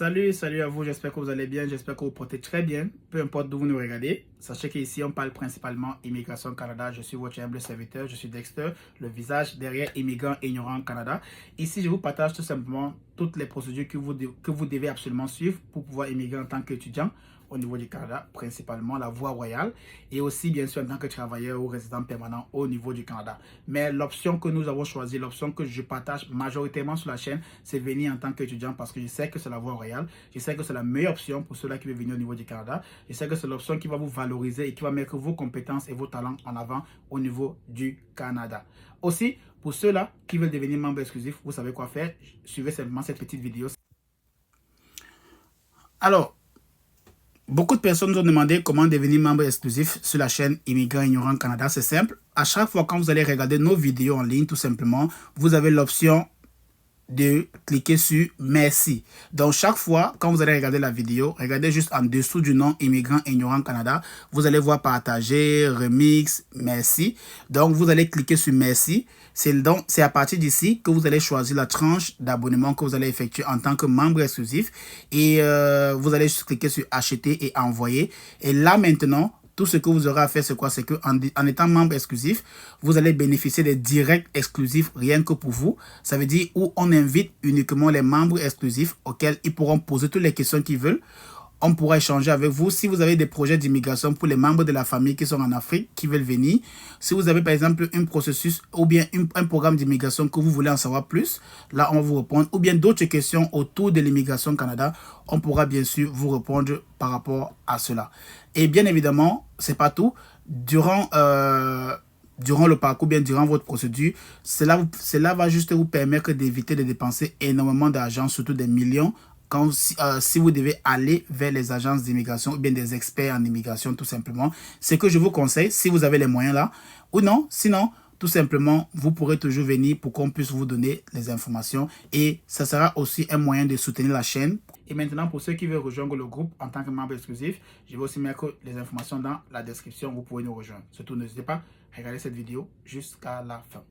Salut à vous, j'espère que vous allez bien, j'espère que vous portez très bien, peu importe d'où vous nous regardez. Sachez qu'ici on parle principalement Immigration Canada, je suis votre humble serviteur, je suis Dexter, le visage derrière Immigrants Ignorants Canada. Ici je vous partage tout simplement toutes les procédures que vous devez absolument suivre pour pouvoir immigrer en tant qu'étudiant au niveau du Canada, principalement la voie royale, et aussi bien sûr en tant que travailleur ou résident permanent au niveau du Canada. Mais l'option que nous avons choisie, l'option que je partage majoritairement sur la chaîne, c'est venir en tant qu'étudiant parce que je sais que c'est la voie royale, je sais que c'est la meilleure option pour ceux-là qui veulent venir au niveau du Canada, je sais que c'est l'option qui va vous valoriser et qui va mettre vos compétences et vos talents en avant au niveau du Canada. Aussi, pour ceux-là qui veulent devenir membres exclusifs, vous savez quoi faire, suivez simplement cette petite vidéo. Alors, beaucoup de personnes nous ont demandé comment devenir membre exclusif sur la chaîne Immigrants Ignorants Canada. C'est simple. À chaque fois quand vous allez regarder nos vidéos en ligne, tout simplement, vous avez l'option de cliquer sur merci. Donc chaque fois quand vous allez regarder la vidéo, regardez juste en dessous du nom Immigrants Ignorants Canada, vous allez voir partager, remix, merci. Donc vous allez cliquer sur merci. C'est à partir d'ici que vous allez choisir la tranche d'abonnement que vous allez effectuer en tant que membre exclusif et vous allez juste cliquer sur acheter et envoyer. Et là maintenant, tout ce que vous aurez à faire, c'est quoi? C'est qu'en étant membre exclusif, vous allez bénéficier des directs exclusifs rien que pour vous. Ça veut dire où on invite uniquement les membres exclusifs auxquels ils pourront poser toutes les questions qu'ils veulent. On pourra échanger avec vous. Si vous avez des projets d'immigration pour les membres de la famille qui sont en Afrique, qui veulent venir. Si vous avez par exemple un processus ou bien un programme d'immigration que vous voulez en savoir plus, là on va vous répondre. Ou bien d'autres questions autour de l'immigration Canada, on pourra bien sûr vous répondre par rapport à cela. Et bien évidemment, c'est pas tout. Durant le parcours, bien durant votre procédure, cela va juste vous permettre d'éviter de dépenser énormément d'argent, surtout des millions, si vous devez aller vers les agences d'immigration ou bien des experts en immigration tout simplement. Ce que je vous conseille, si vous avez les moyens là, ou non, sinon, tout simplement, vous pourrez toujours venir pour qu'on puisse vous donner les informations et ça sera aussi un moyen de soutenir la chaîne. Et maintenant, pour ceux qui veulent rejoindre le groupe en tant que membre exclusif, je vais aussi mettre les informations dans la description, vous pouvez nous rejoindre. Surtout, n'hésitez pas à regarder cette vidéo jusqu'à la fin.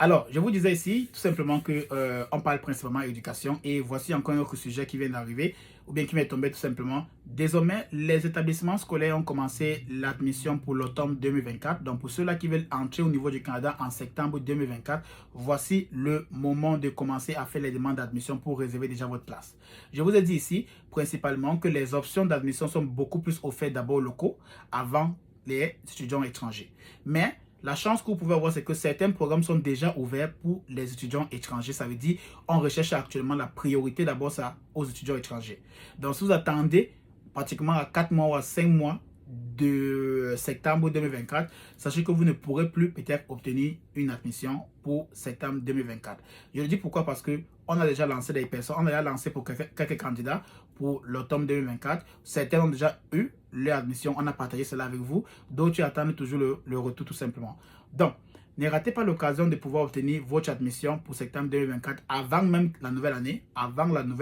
Alors, je vous disais ici, tout simplement que on parle principalement éducation et voici encore un autre sujet qui vient d'arriver ou bien qui m'est tombé tout simplement. Désormais, les établissements scolaires ont commencé l'admission pour l'automne 2024. Donc, pour ceux-là qui veulent entrer au niveau du Canada en septembre 2024, voici le moment de commencer à faire les demandes d'admission pour réserver déjà votre place. Je vous ai dit ici, principalement, que les options d'admission sont beaucoup plus offertes d'abord aux locaux avant les étudiants étrangers. Mais la chance que vous pouvez avoir, c'est que certains programmes sont déjà ouverts pour les étudiants étrangers. Ça veut dire qu'on recherche actuellement la priorité d'abord ça aux étudiants étrangers. Donc, si vous attendez pratiquement à 4 mois ou à 5 mois de septembre 2024, sachez que vous ne pourrez plus peut-être obtenir une admission pour septembre 2024. Je le dis pourquoi? Parce que on a déjà lancé des personnes, on a déjà lancé pour quelques candidats pour l'automne 2024. Certains ont déjà eu leur admission, on a partagé cela avec vous. D'autres attendent toujours le retour tout simplement. Donc, ne ratez pas l'occasion de pouvoir obtenir votre admission pour septembre 2024 avant même la nouvelle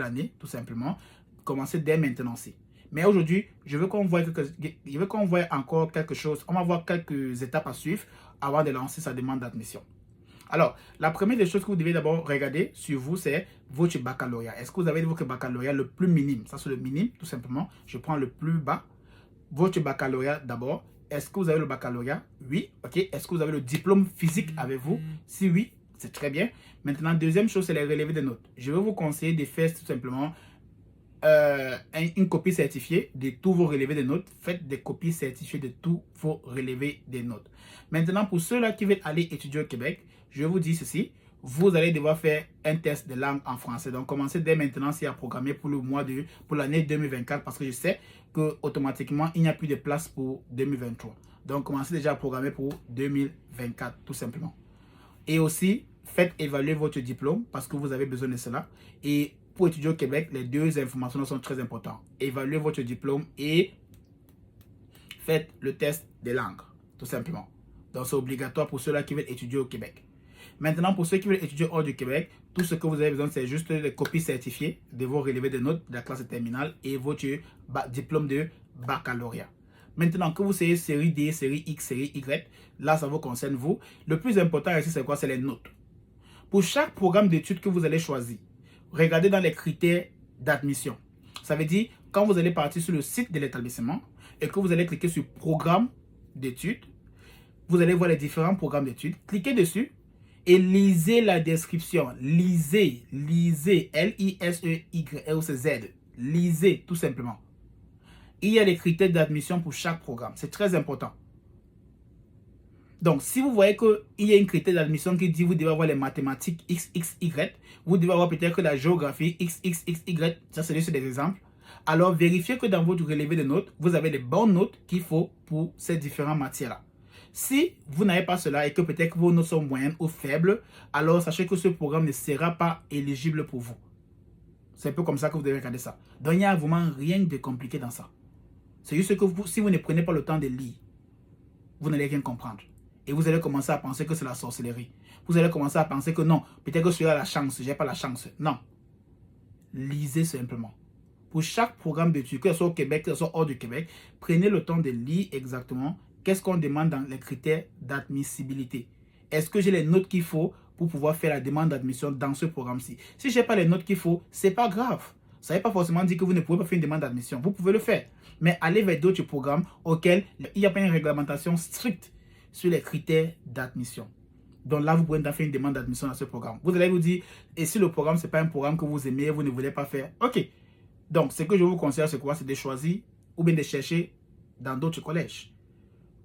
année, tout simplement. Commencez dès maintenant. Mais aujourd'hui, je veux qu'on voit encore quelque chose. On va voir quelques étapes à suivre avant de lancer sa demande d'admission. Alors, la première des choses que vous devez d'abord regarder sur vous, c'est votre baccalauréat. Est-ce que vous avez votre baccalauréat le plus minime? Ça, c'est le minime, tout simplement. Je prends le plus bas. Votre baccalauréat d'abord. Est-ce que vous avez le baccalauréat? Oui. OK. Est-ce que vous avez le diplôme physique avec vous? Si oui, c'est très bien. Maintenant, deuxième chose, c'est les relevés de notes. Je vais vous conseiller de faire tout simplement une copie certifiée de tous vos relevés de notes. Faites des copies certifiées de tous vos relevés de notes. Maintenant, pour ceux-là qui veulent aller étudier au Québec, je vous dis ceci. Vous allez devoir faire un test de langue en français. Donc, commencez dès maintenant à programmer pour l'année 2024 parce que je sais que automatiquement, il n'y a plus de place pour 2023. Donc, commencez déjà à programmer pour 2024, tout simplement. Et aussi, faites évaluer votre diplôme parce que vous avez besoin de cela. Et pour étudier au Québec, les deux informations sont très importantes. Évaluez votre diplôme et faites le test de langue, tout simplement. Donc, c'est obligatoire pour ceux-là qui veulent étudier au Québec. Maintenant, pour ceux qui veulent étudier hors du Québec, Tout ce que vous avez besoin, c'est juste les copies certifiées de vos relevés de notes de la classe terminale et votre diplôme de baccalauréat. Maintenant que vous soyez série D, série X, série Y, là, ça vous concerne vous. Le plus important ici, c'est quoi? C'est les notes. Pour chaque programme d'études que vous allez choisir, regardez dans les critères d'admission. Ça veut dire, quand vous allez partir sur le site de l'établissement et que vous allez cliquer sur programme d'études, vous allez voir les différents programmes d'études. Cliquez dessus et lisez la description. Lisez, L-I-S-E-Y-Z. Lisez, tout simplement. Il y a les critères d'admission pour chaque programme. C'est très important. Donc, si vous voyez qu'il y a une critère d'admission qui dit que vous devez avoir les mathématiques X, X, Y, vous devez avoir peut-être que la géographie X, X, X, Y, ça c'est juste des exemples. Alors, vérifiez que dans votre relevé de notes, vous avez les bonnes notes qu'il faut pour ces différentes matières-là. Si vous n'avez pas cela et que peut-être que vos notes sont moyennes ou faibles, alors sachez que ce programme ne sera pas éligible pour vous. C'est un peu comme ça que vous devez regarder ça. Donc, il n'y a vraiment rien de compliqué dans ça. C'est juste que si vous ne prenez pas le temps de lire, vous n'allez rien comprendre. Et vous allez commencer à penser que c'est la sorcellerie. Vous allez commencer à penser que non, peut-être que je suis à la chance, je n'ai pas la chance. Non. Lisez simplement. Pour chaque programme d'études, que ce soit au Québec, que ce soit hors du Québec, prenez le temps de lire exactement qu'est-ce qu'on demande dans les critères d'admissibilité. Est-ce que j'ai les notes qu'il faut pour pouvoir faire la demande d'admission dans ce programme-ci? Si je n'ai pas les notes qu'il faut, ce n'est pas grave. Ça ne veut pas forcément dire que vous ne pouvez pas faire une demande d'admission. Vous pouvez le faire. Mais allez vers d'autres programmes auxquels il n'y a pas une réglementation stricte sur les critères d'admission. Donc là, vous pouvez faire une demande d'admission dans ce programme. Vous allez vous dire, et si le programme, ce n'est pas un programme que vous aimez, vous ne voulez pas faire, ok. Donc, ce que je vous conseille, c'est quoi? C'est de choisir ou bien de chercher dans d'autres collèges.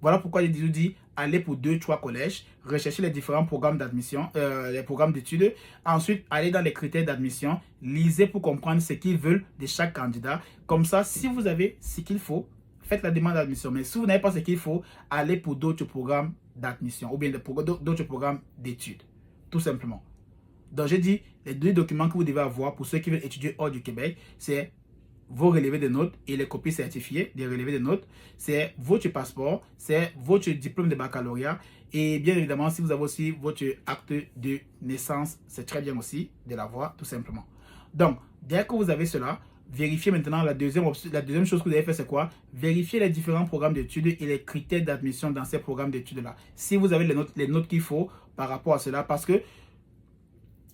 Voilà pourquoi je vous dis, allez pour 2-3 collèges, recherchez les différents programmes d'admission, les programmes d'études. Ensuite, allez dans les critères d'admission, lisez pour comprendre ce qu'ils veulent de chaque candidat. Comme ça, si vous avez ce qu'il faut, faites la demande d'admission. Mais si vous n'avez pas ce qu'il faut, allez pour d'autres programmes d'admission ou bien d'autres programmes d'études. Tout simplement. Donc, j'ai dit, les 2 documents que vous devez avoir pour ceux qui veulent étudier hors du Québec, c'est vos relevés de notes et les copies certifiées des relevés de notes. C'est votre passeport, c'est votre diplôme de baccalauréat. Et bien évidemment, si vous avez aussi votre acte de naissance, c'est très bien aussi de l'avoir, tout simplement. Donc, dès que vous avez cela, vérifiez maintenant la deuxième chose que vous devez faire, c'est quoi? Vérifiez les différents programmes d'études et les critères d'admission dans ces programmes d'études-là. Si vous avez les notes qu'il faut par rapport à cela, parce que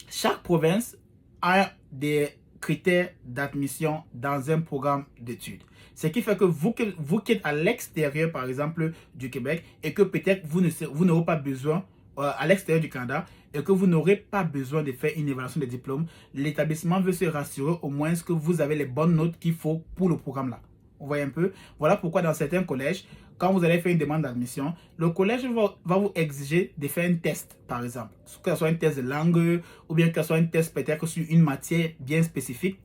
chaque province a des critères d'admission dans un programme d'études. Ce qui fait que vous qui êtes à l'extérieur, par exemple, du Québec, et que peut-être vous n'aurez pas besoin, à l'extérieur du Canada, et que vous n'aurez pas besoin de faire une évaluation de diplôme, l'établissement veut se rassurer au moins que vous avez les bonnes notes qu'il faut pour le programme-là. Vous voyez un peu? Voilà pourquoi dans certains collèges, quand vous allez faire une demande d'admission, le collège va vous exiger de faire un test, par exemple. Que ce soit un test de langue ou bien que ce soit un test peut-être sur une matière bien spécifique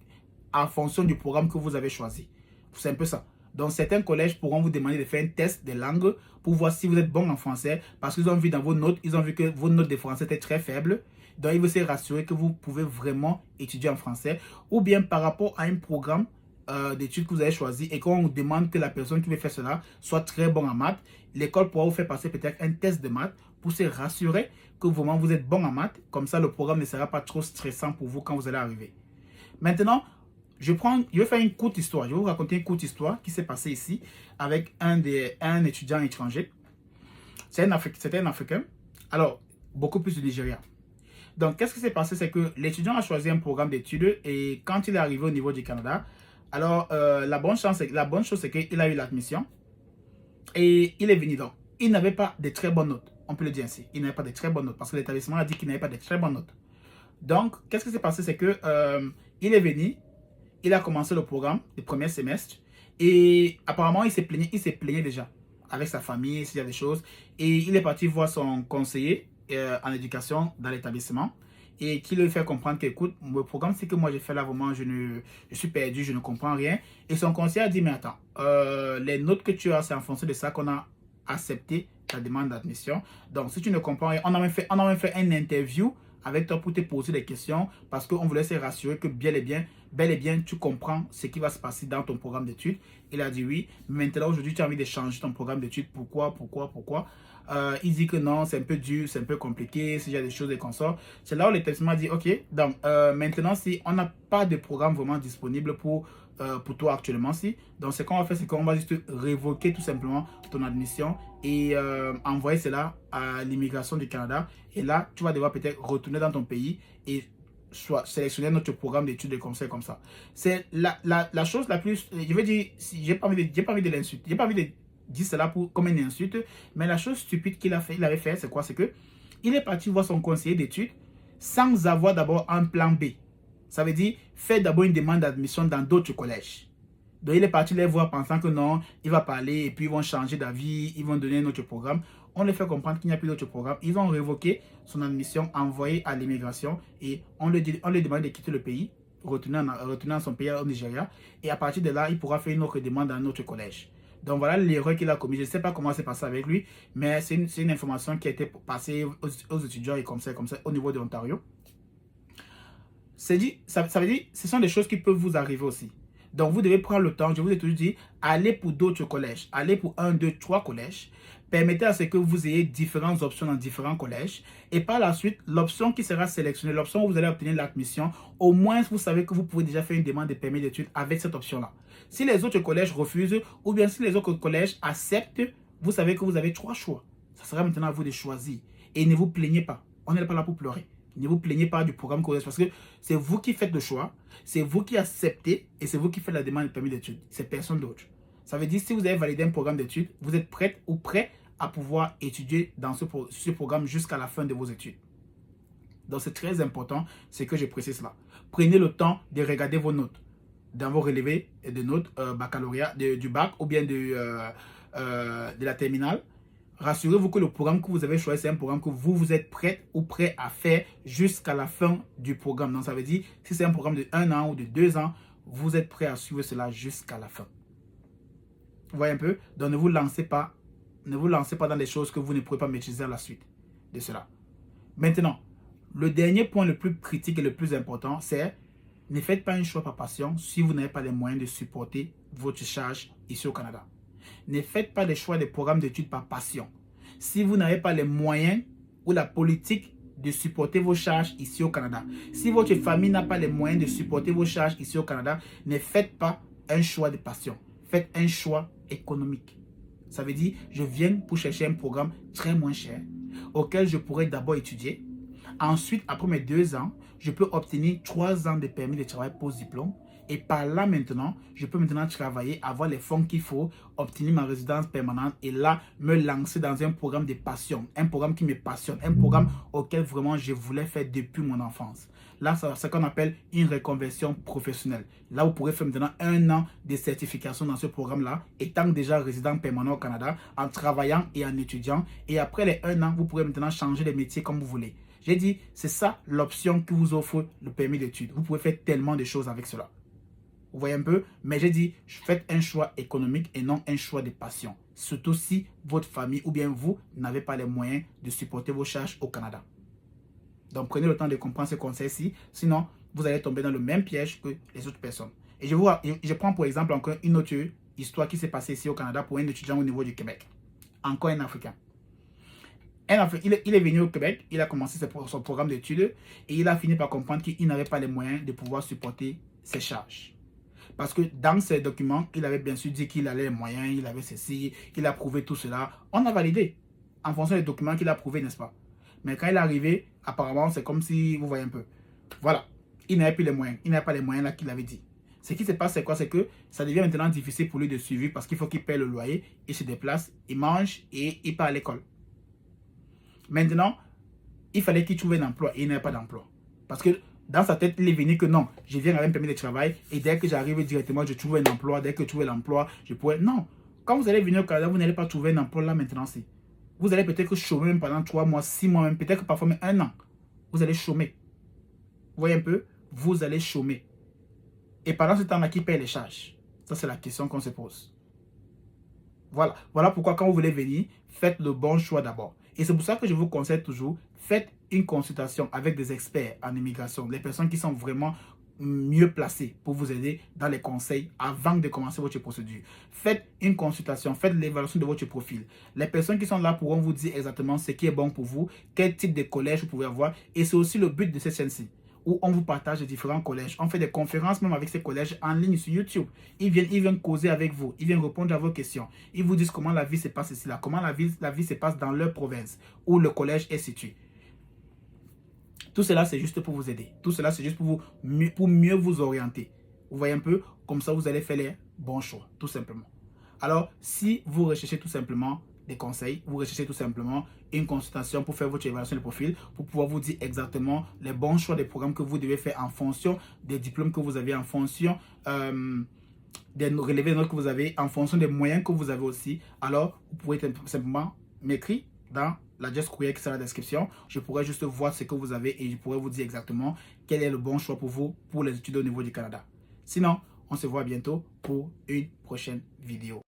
en fonction du programme que vous avez choisi. C'est un peu ça. Donc, certains collèges pourront vous demander de faire un test de langue pour voir si vous êtes bon en français parce qu'ils ont vu dans vos notes, ils ont vu que vos notes de français étaient très faibles. Donc, ils veulent se rassurer que vous pouvez vraiment étudier en français ou bien par rapport à un programme d'études que vous avez choisi et qu'on demande que la personne qui veut faire cela soit très bon en maths, l'école pourra vous faire passer peut-être un test de maths pour se rassurer que vraiment vous êtes bon en maths. Comme ça, le programme ne sera pas trop stressant pour vous quand vous allez arriver. Maintenant, je vais faire une courte histoire. Je vais vous raconter une courte histoire qui s'est passée ici avec un étudiant étranger. C'était un Africain. Alors, beaucoup plus du Nigeria. Donc, qu'est-ce qui s'est passé? C'est que l'étudiant a choisi un programme d'études et quand il est arrivé au niveau du Canada, alors la bonne chose, c'est qu'il a eu l'admission et il est venu. Donc, il n'avait pas de très bonnes notes. On peut le dire ainsi. Il n'avait pas de très bonnes notes parce que l'établissement a dit qu'il n'avait pas de très bonnes notes. Donc, qu'est-ce qui s'est passé? C'est que il est venu, il a commencé le programme, le premier semestre, et apparemment, il s'est plaigné déjà avec sa famille, s'il y a des choses. Et il est parti voir son conseiller en éducation dans l'établissement et qui lui fait comprendre que, écoute, le programme, c'est que moi j'ai fait là, vraiment, je suis perdu, je ne comprends rien. Et son conseiller a dit, mais attends, les notes que tu as, c'est en fonction de ça qu'on a accepté ta demande d'admission. Donc, si tu ne comprends rien, on a même fait une interview avec toi pour te poser des questions parce qu'on voulait se rassurer que bien et bien, bel et bien tu comprends ce qui va se passer dans ton programme d'études. Il a dit oui. Maintenant, aujourd'hui, tu as envie de changer ton programme d'études. Pourquoi? Il dit que non, c'est un peu dur, c'est un peu compliqué, s'il y a des choses et qu'on sort. C'est là où l'établissement dit, ok, donc maintenant, si on n'a pas de programme vraiment disponible pour toi actuellement, si, donc ce qu'on va faire, c'est qu'on va juste révoquer tout simplement ton admission et envoyer cela à l'immigration du Canada. Et là, tu vas devoir peut-être retourner dans ton pays et soit sélectionner notre programme d'études de conseil comme ça. C'est la chose la plus, je veux dire, si, j'ai pas envie de l'insulter, j'ai pas envie de dire cela comme une insulte, mais la chose stupide qu'il avait fait, c'est quoi? C'est que il est parti voir son conseiller d'études sans avoir d'abord un plan B. Ça veut dire, faire d'abord une demande d'admission dans d'autres collèges. Donc il est parti les voir pensant que non, il va parler et puis ils vont changer d'avis, ils vont donner un autre programme. On les fait comprendre qu'il n'y a plus d'autre programme. Ils vont révoquer son admission, envoyer à l'immigration et on lui demande de quitter le pays, retourner dans son pays au Nigeria. Et à partir de là, il pourra faire une autre demande dans un autre collège. Donc voilà l'erreur qu'il a commise. Je ne sais pas comment c'est passé avec lui, mais c'est une information qui a été passée aux étudiants et comme ça au niveau de l'Ontario. Ça veut dire ce sont des choses qui peuvent vous arriver aussi. Donc, vous devez prendre le temps, je vous ai toujours dit, allez pour d'autres collèges. Allez pour 1, 2, 3 collèges. Permettez à ce que vous ayez différentes options dans différents collèges. Et par la suite, l'option qui sera sélectionnée, l'option où vous allez obtenir l'admission, au moins, vous savez que vous pouvez déjà faire une demande de permis d'études avec cette option-là. Si les autres collèges refusent, ou bien si les autres collèges acceptent, vous savez que vous avez 3 choix. Ça sera maintenant à vous de choisir. Et ne vous plaignez pas. On n'est pas là pour pleurer. Ne vous plaignez pas du programme collège parce que c'est vous qui faites le choix, c'est vous qui acceptez et c'est vous qui faites la demande de permis d'études. C'est personne d'autre. Ça veut dire si vous avez validé un programme d'études, vous êtes prête ou prêt à pouvoir étudier dans ce programme jusqu'à la fin de vos études. Donc c'est très important, c'est que je précise là. Prenez le temps de regarder vos notes dans vos relevés de notes baccalauréat, du bac ou bien de la terminale. Rassurez-vous que le programme que vous avez choisi, c'est un programme que vous êtes prêt ou prêt à faire jusqu'à la fin du programme. Donc, ça veut dire, si c'est un programme de 1 an ou de 2 ans, vous êtes prêt à suivre cela jusqu'à la fin. Vous voyez un peu? Donc, ne vous lancez pas dans des choses que vous ne pouvez pas maîtriser à la suite de cela. Maintenant, le dernier point le plus critique et le plus important, c'est ne faites pas un choix par passion si vous n'avez pas les moyens de supporter votre charge ici au Canada. Ne faites pas des choix de programmes d'études par passion. Si vous n'avez pas les moyens ou la politique de supporter vos charges ici au Canada, si votre famille n'a pas les moyens de supporter vos charges ici au Canada, ne faites pas un choix de passion. Faites un choix économique. Ça veut dire, je viens pour chercher un programme très moins cher auquel je pourrais d'abord étudier. Ensuite, après mes 2 ans, je peux obtenir 3 ans de permis de travail post-diplôme. Et par là maintenant, je peux maintenant travailler, avoir les fonds qu'il faut, obtenir ma résidence permanente et là, me lancer dans un programme de passion, un programme qui me passionne, un programme auquel vraiment je voulais faire depuis mon enfance. Là, c'est ce qu'on appelle une reconversion professionnelle. Là, vous pourrez faire maintenant 1 an de certification dans ce programme-là, étant déjà résident permanent au Canada, en travaillant et en étudiant. Et après les 1 an, vous pourrez maintenant changer de métier comme vous voulez. J'ai dit, c'est ça l'option que vous offre le permis d'études. Vous pouvez faire tellement de choses avec cela. Vous voyez un peu? Mais j'ai dit, faites un choix économique et non un choix de passion. Surtout si votre famille ou bien vous n'avez pas les moyens de supporter vos charges au Canada. Donc prenez le temps de comprendre ce conseil-ci. Sinon, vous allez tomber dans le même piège que les autres personnes. Et je prends pour exemple encore une autre histoire qui s'est passée ici au Canada pour un étudiant au niveau du Québec. Encore un Africain. Il est venu au Québec, il a commencé son programme d'études et il a fini par comprendre qu'il n'avait pas les moyens de pouvoir supporter ses charges. Parce que dans ses documents, il avait bien sûr dit qu'il avait les moyens, il avait ceci, il a prouvé tout cela. On a validé en fonction des documents qu'il a prouvés, n'est-ce pas? Mais quand il est arrivé, apparemment, c'est comme si, vous voyez un peu, voilà, il n'avait plus les moyens. Il n'avait pas les moyens là qu'il avait dit. Ce qui se passe, c'est quoi? C'est que ça devient maintenant difficile pour lui de suivre parce qu'il faut qu'il paye le loyer, il se déplace, il mange et il part à l'école. Maintenant, il fallait qu'il trouve un emploi et il n'avait pas d'emploi. Parce que dans sa tête, il est venu que non, je viens avec un permis de travail et dès que j'arrive directement, je trouve un emploi. Dès que je trouve l'emploi, je pourrais... Non, quand vous allez venir au Canada, vous n'allez pas trouver un emploi là maintenant. Vous allez peut-être chômer même pendant 3 mois, 6 mois, même peut-être parfois même 1 an. Vous allez chômer. Vous voyez un peu? Vous allez chômer. Et pendant ce temps-là, qui paye les charges? Ça, c'est la question qu'on se pose. Voilà pourquoi quand vous voulez venir, faites le bon choix d'abord. Et c'est pour ça que je vous conseille toujours, faites une consultation avec des experts en immigration, les personnes qui sont vraiment mieux placé pour vous aider dans les conseils avant de commencer votre procédure. Faites une consultation, faites l'évaluation de votre profil. Les personnes qui sont là pourront vous dire exactement ce qui est bon pour vous, quel type de collège vous pouvez avoir. Et c'est aussi le but de cette chaîne-ci, où on vous partage les différents collèges. On fait des conférences même avec ces collèges en ligne sur YouTube. Ils viennent causer avec vous, ils viennent répondre à vos questions. Ils vous disent comment la vie se passe ici, là, comment la vie se passe dans leur province, où le collège est situé. Tout cela, c'est juste pour vous aider. Tout cela, c'est juste pour mieux vous orienter. Vous voyez un peu, comme ça, vous allez faire les bons choix, tout simplement. Alors, si vous recherchez tout simplement des conseils, vous recherchez tout simplement une consultation pour faire votre évaluation de profil, pour pouvoir vous dire exactement les bons choix des programmes que vous devez faire en fonction des diplômes que vous avez, en fonction des relevés de notes que vous avez, en fonction des moyens que vous avez aussi. Alors, vous pouvez simplement m'écrire dans l'adresse courriel qui sera dans la description. Je pourrais juste voir ce que vous avez et je pourrais vous dire exactement quel est le bon choix pour vous pour les études au niveau du Canada. Sinon, on se voit bientôt pour une prochaine vidéo.